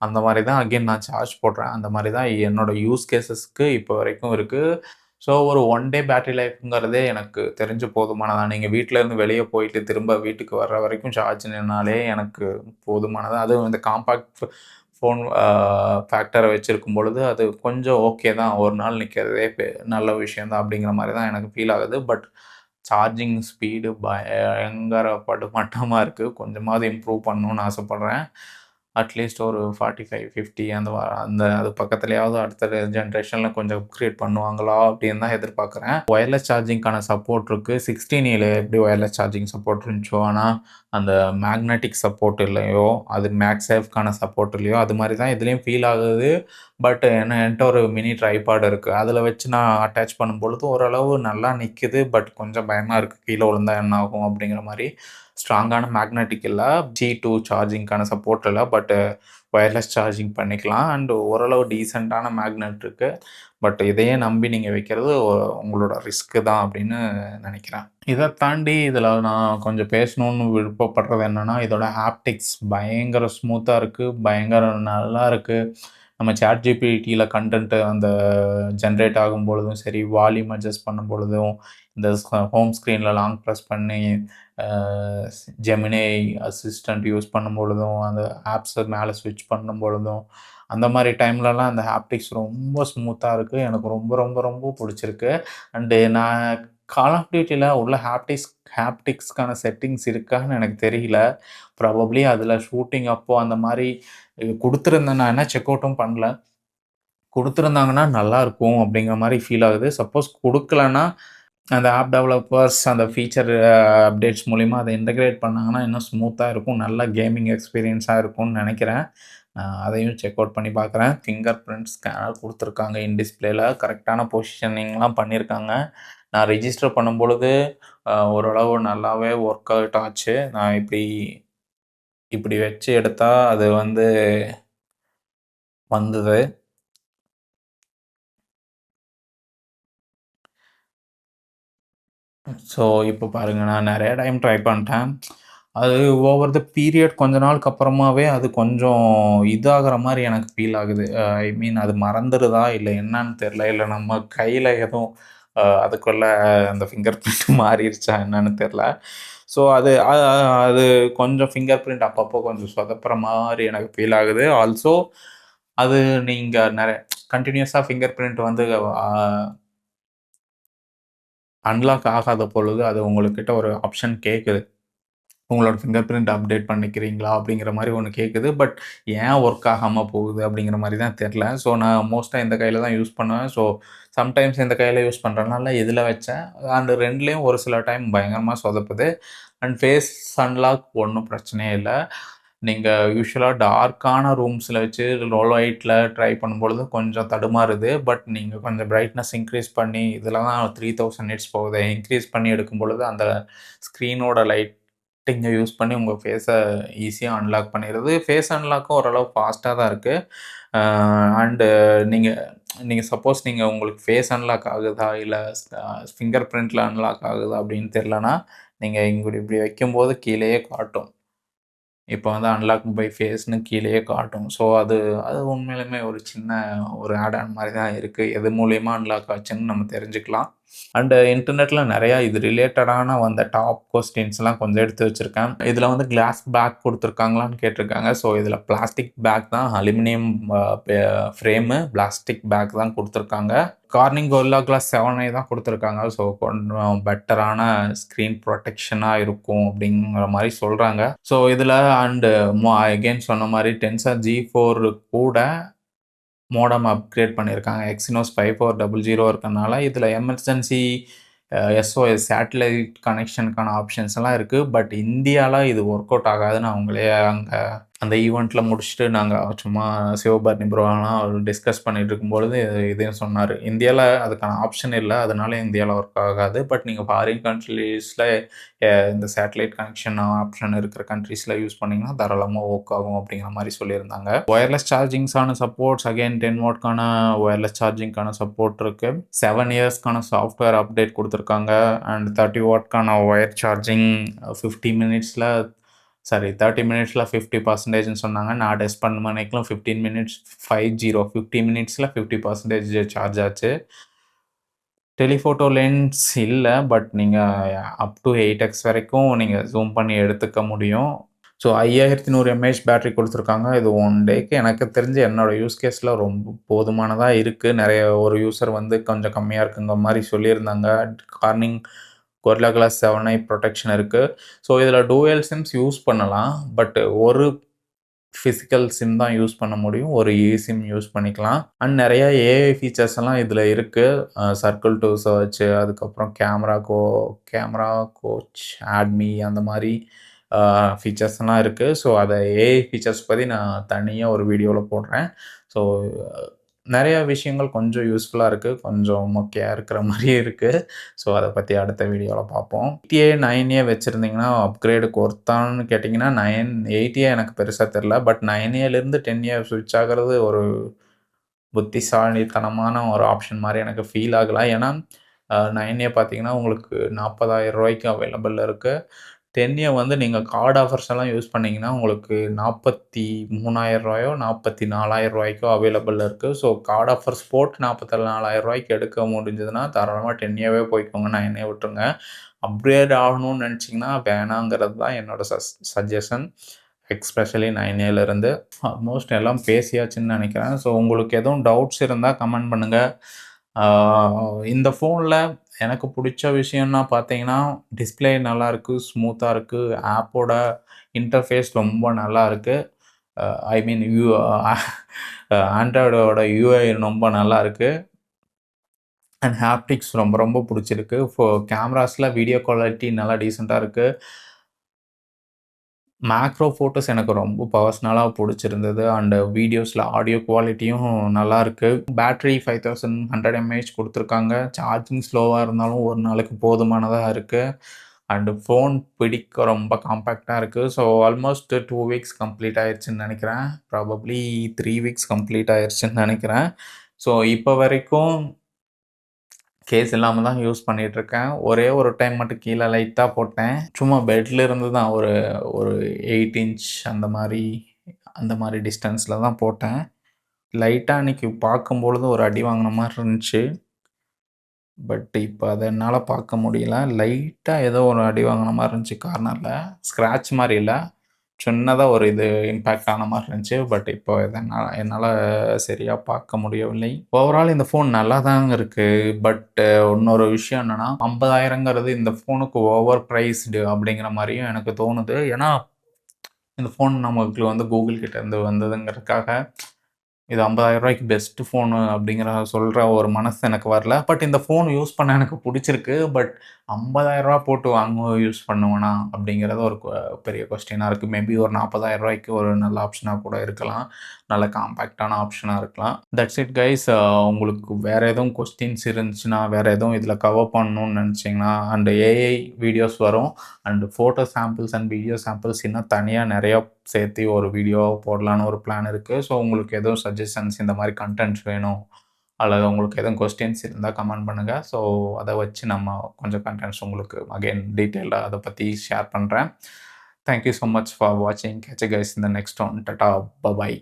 அந்த மாரி தான் அகைன் நான் சார்ஜ் போடுறேன். அந்த மாரி தான் என்னோட யூஸ் கேஸஸ்க்கு இப்போ வரைக்கும் இருக்கு. ஸோ ஒரு 1 டே பேட்டரி லைஃப்ங்கிறதே எனக்கு தெரிஞ்சு போதுமானதான். நீங்க வீட்ல இருந்து வெளிய போயிட்டு திரும்ப வீட்டுக்கு வர்ற வரைக்கும் சார்ஜ் நின்னாலே எனக்கு போதுமானது. அதுவும் இந்த காம்பேக்ட் ஃபோன் ஃபேக்டர வச்சிருக்கும் பொழுது, அது கொஞ்சம் ஓகே தான். ஒரு நாள் நிக்கிறதே நல்ல விஷயம் தான் அப்படிங்கிற மாரி தான் எனக்கு ஃபீல் ஆகுது. பட் சார்ஜிங் ஸ்பீடு பயங்கர படுமட்டமா இருக்கு. கொஞ்சமாவது இம்ப்ரூவ் பண்ணணும்னு ஆசைப்படுறேன். அட்லீஸ்ட் ஒரு 45, 50 அந்த அது பக்கத்துலயாவது அடுத்த ஜெனரேஷன்ல கொஞ்சம் அப்கிரேட் பண்ணுவாங்களா அப்படின்னு தான் எதிர்பார்க்குறேன். ஒயர்லெஸ் சார்ஜிங்க்கான சப்போர்ட் இருக்கு. 16Aல எப்படி ஒயர்லெஸ் சார்ஜிங் சப்போர்ட் இருந்துச்சோ, ஆனா அந்த மேக்னெட்டிக் சப்போர்ட் இல்லையோ, அது மேக்சேஃப்க்கான சப்போர்ட் இல்லையோ, அது மாரி தான் இதுலயும் ஃபீல் ஆகுது. பட் என்ட்ட ஒரு மினி ட்ரைபாட் இருக்கு. அதில வச்சு நான் அட்டாச் பண்ணும்பொழுது ஓரளவு நல்லா நிக்குது. பட் கொஞ்சம் பயமா இருக்கு. கீழ விழுந்தா என்ன ஆகும்? அப்படிங்கிற மாரி. ஸ்ட்ராங்கான மேக்னெட்டிக் இல்ல. G2 சார்ஜிங்க்கான சப்போர்ட் இல்ல. பட் ஒயர்லெஸ் சார்ஜிங் பண்ணிக்கலாம். அண்ட் ஓரளவு டீசென்ட்டான மேக்னெட் இருக்கு. பட் இதையே நம்பி நீங்க வைக்கிறது உங்களோட ரிஸ்க் தான் அப்படின்னு நெனைக்கிறேன். இத தாண்டி இதில நான் கொஞ்சம் பேசணும்னு விருப்பப்படுறது என்னன்னா, இதோட ஹாப்டிக்ஸ் பயங்கர ஸ்மூத்தா இருக்கு. பயங்கர நல்லா இருக்கு. நம்ம ChatGPTல கன்டென்ட் அந்த ஜெனரேட் ஆகும்பொழுதும் சரி, வால்யூம் அட்ஜஸ்ட் பண்ணும்பொழுதும், இந்த ஹோம் ஸ்க்ரீன்ல லாங் பிரஸ் பண்ணி அ ஜெமினி அசிஸ்டன்ட் யூஸ் பண்ணும்பொழுதும், அந்த ஆப்ஸ மேல ஸ்விட்ச் பண்ணும்பொழுதும், அந்த மாரி டைம்லலாம் அந்த ஹாப்டிக்ஸ் ரொம்ப ஸ்மூத்தா இருக்கு. எனக்கு ரொம்ப, ரொம்ப, ரொம்ப புடிச்சிருக்கு. அண்டு நான் கால் ஆஃப் டியூட்டில உள்ள ஹாப்டிக்ஸ்க்கான செட்டிங்ஸ் இருக்கான்னு எனக்கு தெரியல. ப்ராபப்ளி அதில ஷூட்டிங் அப்போ அந்த மாரி குடுத்திருந்தேன். நான் இன்னும் செக் அவுட்டும் பண்ணல. குடுத்திருந்தாங்கன்னா நல்லாருக்கும் அப்படிங்கிற மாரி ஃபீல் ஆகுது. சப்போஸ் குடுக்கலன்னா, அந்த ஆப் டெவலப்பர்ஸ் அந்த ஃபீச்சர் அப்டேட்ஸ் மூலியமா அத இன்டகிரேட் பண்ணாங்கன்னா, இன்னும் ஸ்மூத்தா இருக்கும். நல்ல கேமிங் எக்ஸ்பீரியன்ஸா இருக்கும்னு நெனைக்கிறேன். அதையும் செக் அவுட் பண்ணி பார்க்குறேன். ஃபிங்கர் பிரிண்ட் ஸ்கேனர் குடுத்துருக்காங்க இன் டிஸ்ப்ளேல. கரெக்ட்டான பொசிஷனிங்லாம் பண்ணியிருக்காங்க. நான் ரெஜிஸ்டர் பண்ணும்பொழுது ஓரளவு நல்லாவே ஒர்க் அவுட் ஆச்சு. நான் இப்டி இப்டி வச்சு எடுத்தா அது வந்து வந்தது. ஸோ, இப்ப பாருங்க நான் நெறைய டைம் ட்ரை பண்ணிட்டேன். அது ஓவர் த பீரியட் கொஞ்ச நாளுக்கு அப்புறமாவே அது கொஞ்சம் இதாகுற மாரி எனக்கு ஃபீல் ஆகுது. ஐ மீன் அது மறந்துருதா? இல்ல என்னான்னு தெரியல. இல்ல நம்ம கையில எதுவும் அதுக்குள்ள அந்த ஃபிங்கர் பிரிண்ட் மாறிருச்சா என்னன்னு தெரியல. ஸோ அது அது கொஞ்சம் ஃபிங்கர் பிரிண்ட் அப்பப்போ கொஞ்சம் சொதப்புற மாரி எனக்கு ஃபீல் ஆகுது. ஆல்சோ அது நீங்க கன்டினியூஸா ஃபிங்கர் பிரிண்ட் வந்து அ அன்லாக் ஆகாத பொழுது அது உங்ககிட்ட ஒரு ஆப்ஷன் கேட்குது. உங்களோட ஃபிங்கர் பிரிண்ட் அப்டேட் பண்ணிக்கிறீங்களா? அப்படிங்கிற மாரி ஒண்ணு கேட்குது. பட் ஏன் ஒர்க் ஆகாம போகுது? அப்படிங்கிற மாரி தான் தெரியல. ஸோ நான் மோஸ்ட்டா இந்த கையில தான் யூஸ் பண்ணுவேன். ஸோ சம்டைம்ஸ் இந்த கையில யூஸ் பண்றனால இதில வச்சேன். அண்ட் 2லயும் ஒரு சில டைம் பயங்கரமா சொதப்புது. அண்ட் ஃபேஸ் அன்லாக் ஒண்ணும் பிரச்சனையே இல்ல. நீங்க யூசுவலா டார்க்கான ரூம்ஸ்ல வச்சு லோ லைட்ல ட்ரை பண்ணும்பொழுது கொஞ்சம் தடுமாறுது. பட் நீங்க கொஞ்சம் பிரைட்னஸ் இன்க்ரீஸ் பண்ணி இதில தான் 3000 நிட்ஸ் போகுதே. இன்க்ரீஸ் பண்ணி எடுக்கும்பொழுது அந்த ஸ்க்ரீனோட லைட்டிங்க யூஸ் பண்ணி உங்க ஃபேஸ ஈஸியா அன்லாக் பண்ணிருது. ஃபேஸ் அன்லாக்கும் ஓரளவு ஃபாஸ்ட்டா தான் இருக்கு. அ அண்டு நீங்க நீங்க சப்போஸ் உங்களுக்கு ஃபேஸ் அன்லாக் ஆகுதா? இல்ல ஃபிங்கர் பிரிண்ட்ல அன்லாக் ஆகுதா? அப்படின்னு தெரியலனா, நீங்க இப்படி வைக்கும்போது கீழயே காட்டும். இப்போ வந்து அன்லாக் பை ஃபேஸ்ன்னு கீழயே காட்டும். ஸோ அது அது உண்மையிலுமே ஒரு சின்ன ஒரு ஆட் ஆன் மாரி தான் இருக்கு. எது மூலியமா அன்லாக் ஆச்சுன்னு நம்ம தெரிஞ்சுக்கலாம். அண்ட் இன்டர்நெட்ல நெறையா இது ரிலேட்டடான வந்த டாப் கொஸ்டின்ஸ்லாம் கொஞ்சம் எடுத்து வச்சிருக்கேன். இதுல வந்து கிளாஸ் பேக் குடுத்துருக்காங்களான்னு கேட்டிருக்காங்க. ஸோ இதுல பிளாஸ்டிக் பேக் தான் அலுமினியம் அ பெ ஃப்ரேமு, பிளாஸ்டிக் பேக் தான் குடுத்துருக்காங்க. கார்னிங் கொரில்லா கிளாஸ் 7i தான் குடுத்துருக்காங்க. ஸோ கொஞ்சம் பெட்டரான ஸ்க்ரீன் ப்ரொடெக்ஷனா இருக்கும் அப்படிங்கிற மாரி சொல்றாங்க. ஸோ இதுல அண்ட் அகைன் சொன்ன மாரி டென்சர் G4 கூட மோடம் அப்கிரேட் பண்ணியிருக்காங்க. எக்ஸினோஸ் 5400 இருக்கனால, இதில எமர்ஜென்சி எஸ்ஓஎஸ் சேட்டலைட் கனெக்ஷனுக்கான ஆப்ஷன்ஸ் எல்லாம் இருக்கு. பட் இந்தியால இது ஒர்க் அவுட் ஆகாதுன்னு அவங்களே அங்க அந்த ஈவென்ட்ல முடிச்சுட்டு நாங்க சும்மா சிவபரணி ப்ரோலாம் டிஸ்கஸ் பண்ணிட்டு இருக்கும்பொழுது இதையும் சொன்னாரு. இந்தியால அதுக்கான ஆப்ஷன் இல்ல. அதனால இந்தியால ஒர்க் ஆகாது. பட் நீங்க ஃபாரின் கண்ட்ரீஸ்ல இந்த சேட்டலைட் கனெக்ஷன் ஆப்ஷன் இருக்கிற கண்ட்ரீஸ்ல யூஸ் பண்ணீங்கன்னா தாராளமா ஒர்க் ஆகும் அப்படிங்கிற மாரி சொல்லியிருந்தாங்க. ஒயர்லெஸ் சார்ஜிங்ஸான சப்போர்ட்ஸ் அகைன் 10 வாட்க்கான ஒயர்லெஸ் சார்ஜிங்க்கான சப்போர்ட் இருக்கு. 7 இயர்ஸ்க்கான சாஃப்ட்வேர் அப்டேட் குடுத்துருக்காங்க. அண்ட் 30 வாட்க்கான ஒயர் சார்ஜிங் 50 மினிட்ஸ்ல 30 மினிட்ஸ்ல 50% சொன்னாங்க. நான் டெஸ்ட் பண்ண மணிக்கெல்லாம் 15 மினிட்ஸ் 50 மினிட்ஸ்ல 50% சார்ஜ் ஆச்சு. டெலிஃபோட்டோ லென்ஸ் இல்ல. பட் நீங்க அப் டூ 8x வரைக்கும் நீங்க ஜூம் பண்ணி எடுத்துக்க முடியும். ஸோ 5100 எம்ஏஹெச் பேட்டரி குடுத்துருக்காங்க. இது 1 டேக்கு எனக்கு தெரிஞ்சு என்னோட யூஸ் கேஸ்ல ரொம்ப போதுமானதா இருக்கு. நெறைய ஒரு யூசர் வந்து கொஞ்சம் கம்மியா இருக்குங்கிற மாரி சொல்லியிருந்தாங்க. Corning Gorilla glass 7i protection இருக்கு. ஸோ இதில டூயல் சிம்ஸ் யூஸ் பண்ணலாம். பட் ஒரு பிசிக்கல் சிம் தான் யூஸ் பண்ண முடியும். ஒரு eSIM யூஸ் பண்ணிக்கலாம். அண்ட் நெறைய ஏஐ ஃபீச்சர்ஸ் எல்லாம் இதில இருக்கு. சர்க்கிள் டூ சர்ச், அதுக்கப்புறம் கேமரா கோச், ஆட் மீ அந்த மாரி ஃபீச்சர்ஸ்லாம் இருக்கு. ஸோ அத ஏஐ ஃபீச்சர்ஸ் பத்தி நான் தனியா ஒரு வீடியோல போடுறேன். ஸோ நெறைய விஷயங்கள் கொஞ்சம் யூஸ்ஃபுல்லா இருக்கு. கொஞ்சம் மொக்கையா இருக்கிற மாரியும் இருக்கு. ஸோ அத பத்தி அடுத்த வீடியோல பார்ப்போம். 8A 9A வச்சிருந்தீங்கன்னா அப்கிரேடுக்கு ஒர்த்தான்னு கேட்டீங்கன்னா 8A எனக்கு பெருசா தெரியல. பட் 9Aலேருந்து 10A ஸ்விட்ச் ஆகுறது ஒரு புத்திசாலித்தனமான ஒரு ஆப்ஷன் மாரி எனக்கு ஃபீல் ஆகல. ஏன்னா 9A பார்த்தீங்கன்னா உங்களுக்கு ரூ. 40,000 அவைலபிள்ல இருக்கு. 10A வந்து நீங்க கார்ட் ஆஃபர்ஸ் எல்லாம் யூஸ் பண்ணீங்கன்னா, உங்களுக்கு ரூ. 43,000 ரூ. 44,000 அவைலபிள்ல இருக்கு. ஸோ கார்ட் ஆஃபர்ஸ் போட்டு ரூ. 44,000 எடுக்க முடிஞ்சதுன்னா, தாராளமா 10Aவே போய்க்கோங்க. 9A விட்டுருங்க. அப்கிரேட் ஆகணும்னு நெனச்சீங்கன்னா, வேணாங்கிறது தான் என்னோட சஜஷன். எஸ்பெஷலி 9Aலேருந்து. ஆல்மோஸ்ட் எல்லாம் பேசியாச்சுன்னு நெனைக்கிறேன். ஸோ உங்களுக்கு எதுவும் டவுட்ஸ் இருந்தா கமெண்ட் பண்ணுங்க. ஆ இந்த ஃபோன்ல எனக்கு புடிச்ச விஷயம்னா பார்த்தீங்கன்னா, டிஸ்ப்ளே நல்லாருக்கு, ஸ்மூத்தா இருக்கு. ஆப்போட இன்டர்ஃபேஸ் ரொம்ப நல்லா இருக்கு. ஐ மீன் ஆண்ட்ராய்டோட யூஐ ரொம்ப நல்லா இருக்கு. அண்ட் ஹாப்டிக்ஸ் ரொம்ப ரொம்ப புடிச்சிருக்கு. கேமராஸ்ல வீடியோ குவாலிட்டி நல்லா டீசென்ட்டா இருக்கு. மேக்ரோ ஃபோட்டோஸ் எனக்கு ரொம்ப பர்சனலா புடிச்சிருந்தது. அண்ட் வீடியோஸ்ல ஆடியோ குவாலிட்டியும் நல்லாருக்கு. பேட்டரி 5100 எம்ஏஹெச் குடுத்துருக்காங்க. சார்ஜிங் ஸ்லோவா இருந்தாலும் ஒரு நாளைக்கு போதுமானதா இருக்கு. அண்ட் ஃபோன் பிடிக்க ரொம்ப காம்பேக்ட்டா இருக்கு. ஸோ ஆல்மோஸ்ட் 2 வீக்ஸ் கம்ப்ளீட் ஆயிருச்சுன்னு நெனைக்கிறேன். ப்ராபப்ளி 3 வீக்ஸ் கம்ப்ளீட் ஆயிருச்சுன்னு நெனைக்கிறேன். ஸோ இப்ப வரைக்கும் கேஸ் இல்லாம தான் யூஸ் பண்ணிட்டுருக்கேன். ஒரே ஒரு டைம் மட்டும் கீழ லைட்டா போட்டேன். சும்மா பெட்ல இருந்து தான் ஒரு ஒரு 8 இன்ச் அந்த மாரி டிஸ்டன்ஸ்ல தான் போட்டேன். லைட்டா அன்னைக்கு பார்க்கும்பொழுது ஒரு அடி வாங்குன மாரி இருந்துச்சு. பட் இப்ப அத என்னால பார்க்க முடியல. லைட்டா ஏதோ ஒரு அடி வாங்குன மாரி இருந்துச்சு கார்னர்ல. ஸ்க்ராட்ச் மாரி இல்ல. சின்னதா ஒரு இது இம்பாக்ட் ஆன மாரி இருந்துச்சு. பட் இப்போ இத என்னால சரியா பார்க்க முடியவில்லை. ஓவரால் இந்த ஃபோன் நல்லா தாங்க இருக்கு. பட் இன்னொரு விஷயம் என்னன்னா, 50,000ங்கிறது இந்த ஃபோனுக்கு ஓவர் பிரைஸ்டு அப்படிங்கிற மாரியும் எனக்கு தோணுது. ஏன்னா, இந்த ஃபோன் நமக்கு வந்து Google கிட்ட இருந்து வந்ததுங்கிறதுக்காக இது ரூ. 50,000க்கு பெஸ்ட் ஃபோனு அப்படிங்கிற சொல்ற ஒரு மனசு எனக்கு வரல. பட் இந்த ஃபோன் யூஸ் பண்ண எனக்கு புடிச்சிருக்கு. பட் ரூ. 50,000 போட்டு யூஸ் பண்ணுவேனா? அப்படிங்கிறது ஒரு பெரிய கொஸ்டினா இருக்கு. மேபி ஒரு ரூ. 40,000க்கு ஒரு நல்ல ஆப்ஷனா கூட இருக்கலாம். நல்ல காம்பேக்ட்டான ஆப்ஷனா இருக்கலாம். That's it guys. உங்களுக்கு வேற எதுவும் கொஸ்டின்ஸ் இருந்துச்சுன்னா, வேற எதுவும் இதில கவர் பண்ணணும்னு நெனச்சீங்கன்னா, அண்ட் ஏஐ வீடியோஸ் வரும். And photo samples and video samples இன்னும் தனியா நெறைய சேர்த்து ஒரு வீடியோ போடலான்னு ஒரு பிளான் இருக்கு. ஸோ உங்களுக்கு எதுவும் சஜஷன்ஸ் இந்த மாரி கன்டென்ட்ஸ் வேணும், அல்லது உங்களுக்கு எதுவும் கொஸ்டின்ஸ் இருந்தா கமெண்ட் பண்ணுங்க. ஸோ அத வச்சு நம்ம கொஞ்சம் கன்டென்ட்ஸ் உங்களுக்கு அகைன் டீட்டெயில்டா அத பத்தி ஷேர் பண்றேன். Thank you so much for வாட்சிங். Catch you guys in the next one. Tata! By.